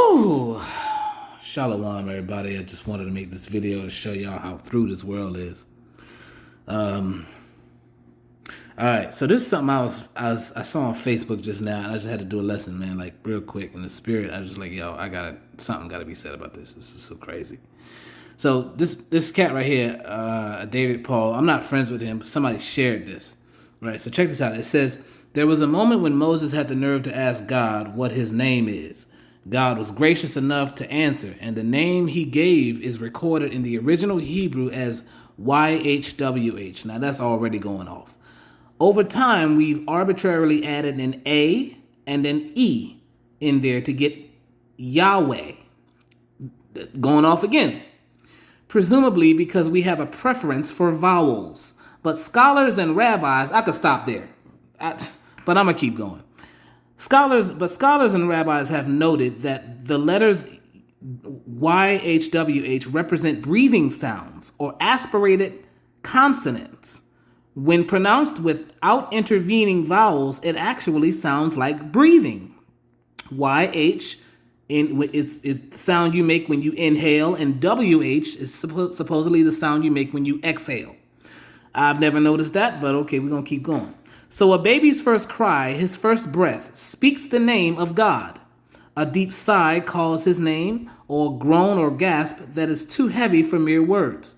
Whew. Shalom, everybody. I just wanted to make this video to show y'all how through this world is. All right, so this is something I saw on Facebook just now, and I just had to do a lesson, man, like real quick in the spirit. I was just like, yo, something gotta be said about this. This is so crazy. So this cat right here, David Paul, I'm not friends with him, but somebody shared this. Right, so check this out. It says, there was a moment when Moses had the nerve to ask God what his name is. God was gracious enough to answer, and the name he gave is recorded in the original Hebrew as YHWH. Now that's already going off. Over time, we've arbitrarily added an A and an E in there to get Yahweh. Going off again. Presumably because we have a preference for vowels. But scholars and rabbis, I could stop there, but I'm going to keep going. Scholars and rabbis have noted that the letters YHWH represent breathing sounds or aspirated consonants. When pronounced without intervening vowels, it actually sounds like breathing. YH is the sound you make when you inhale, and WH is supposedly the sound you make when you exhale. I've never noticed that, but okay, we're going to keep going. So a baby's first cry, his first breath, speaks the name of God. A deep sigh calls his name, or a groan or gasp that is too heavy for mere words.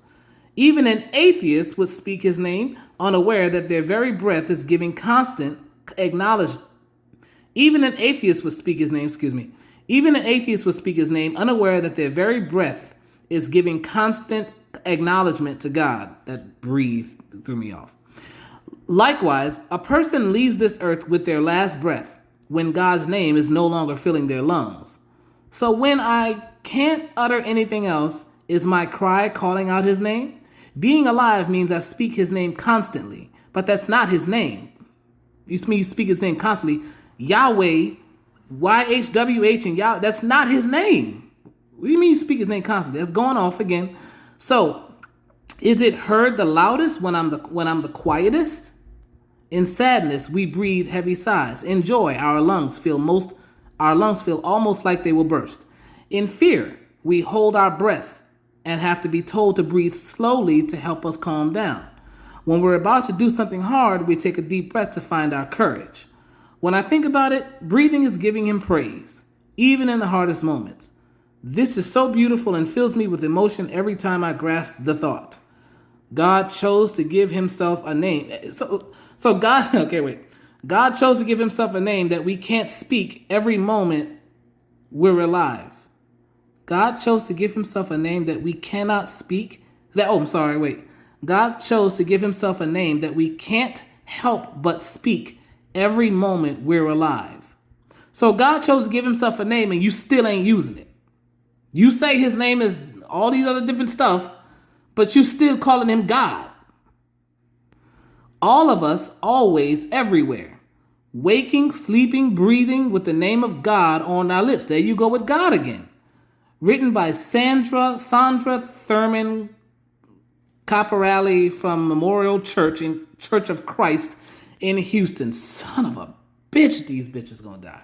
Even an atheist would speak his name, unaware that their very breath is giving constant acknowledgement. Even an atheist would speak his name, unaware that their very breath is giving constant acknowledgement to God. That breathe threw me off. Likewise, a person leaves this earth with their last breath when God's name is no longer filling their lungs. So when I can't utter anything else, is my cry calling out his name? Being alive means I speak his name constantly, but that's not his name. You speak his name constantly. Yahweh, YHWH, and Yahweh, that's not his name. What do you mean you speak his name constantly? That's going off again. So, is it heard the loudest when I'm the quietest? In sadness, we breathe heavy sighs. In joy, our lungs feel almost like they will burst. In fear, we hold our breath and have to be told to breathe slowly to help us calm down. When we're about to do something hard, we take a deep breath to find our courage. When I think about it, breathing is giving him praise, even in the hardest moments. This is so beautiful and fills me with emotion every time I grasp the thought. God chose to give himself a name. God chose to give himself a name that we can't speak every moment we're alive. God chose to give himself a name that we cannot speak. God chose to give himself a name that we can't help but speak every moment we're alive. So God chose to give himself a name and you still ain't using it. You say his name is all these other different stuff, but you still calling him God. All of us, always, everywhere. Waking, sleeping, breathing with the name of God on our lips. There you go with God again. Written by Sandra Thurman Caporale from Memorial Church of Christ in Houston. Son of a bitch, these bitches gonna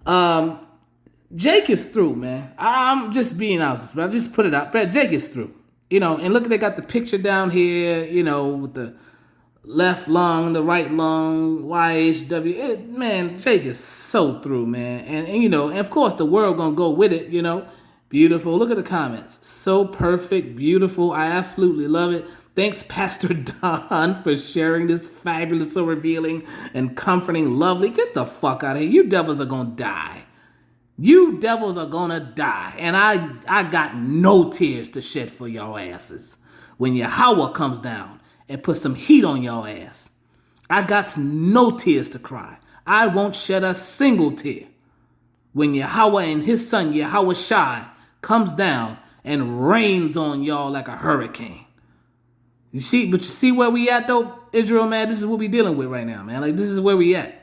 die. Jake is through, man. I'm just being honest, but I just put it out. But Jake is through. And look, they got the picture down here, with the left lung, the right lung, YHW. Man, Jake is so through, man. And of course the world gonna go with it, Beautiful. Look at the comments. So perfect, beautiful. I absolutely love it. Thanks, Pastor Don, for sharing this fabulous, so revealing and comforting, lovely. Get the fuck out of here. You devils are gonna die. You devils are gonna die. And I got no tears to shed for y'all asses when Yahweh comes down and puts some heat on y'all ass. I got no tears to cry. I won't shed a single tear when Yahweh and his son Yahweh Shai comes down and rains on y'all like a hurricane. You see where we at though, Israel, man? This is what we dealing with right now, man. Like, this is where we at.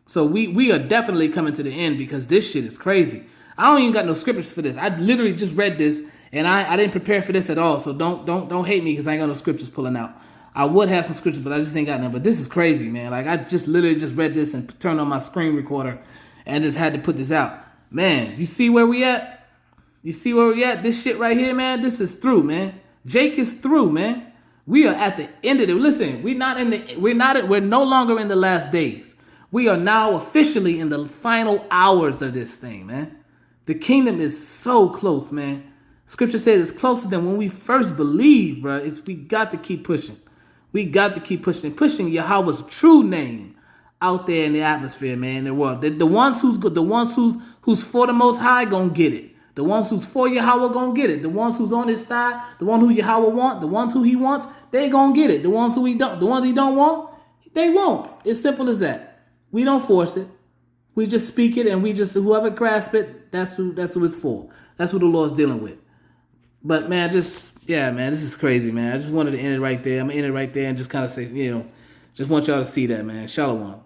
So we are definitely coming to the end because this shit is crazy. I don't even got no scriptures for this. I literally just read this and I didn't prepare for this at all. So don't hate me because I ain't got no scriptures pulling out. I would have some scriptures, but I just ain't got none. But this is crazy, man. Like, I just literally just read this and turned on my screen recorder and just had to put this out. Man, you see where we at? You see where we at? This shit right here, man, this is through, man. Jake is through, man. We are at the end of it. Listen, we're no longer in the last days. We are now officially in the final hours of this thing, man. The kingdom is so close, man. Scripture says it's closer than when we first believed, bro. We got to keep pushing. We got to keep pushing Yahweh's true name out there in the atmosphere, man, in the world. The ones who's good, the ones who's for the Most High gonna get it. The ones who's for Yahweh gonna get it. The ones who's on his side, the one who Yahweh want, the ones who he wants, they gonna get it. The ones he don't want, they won't. It's simple as that. We don't force it. We just speak it, and whoever grasp it, that's who it's for. That's who the Lord's dealing with. But man, this is crazy, man. I just wanted to end it right there. I'm gonna end it right there and just kind of say, just want y'all to see that, man. Shalom.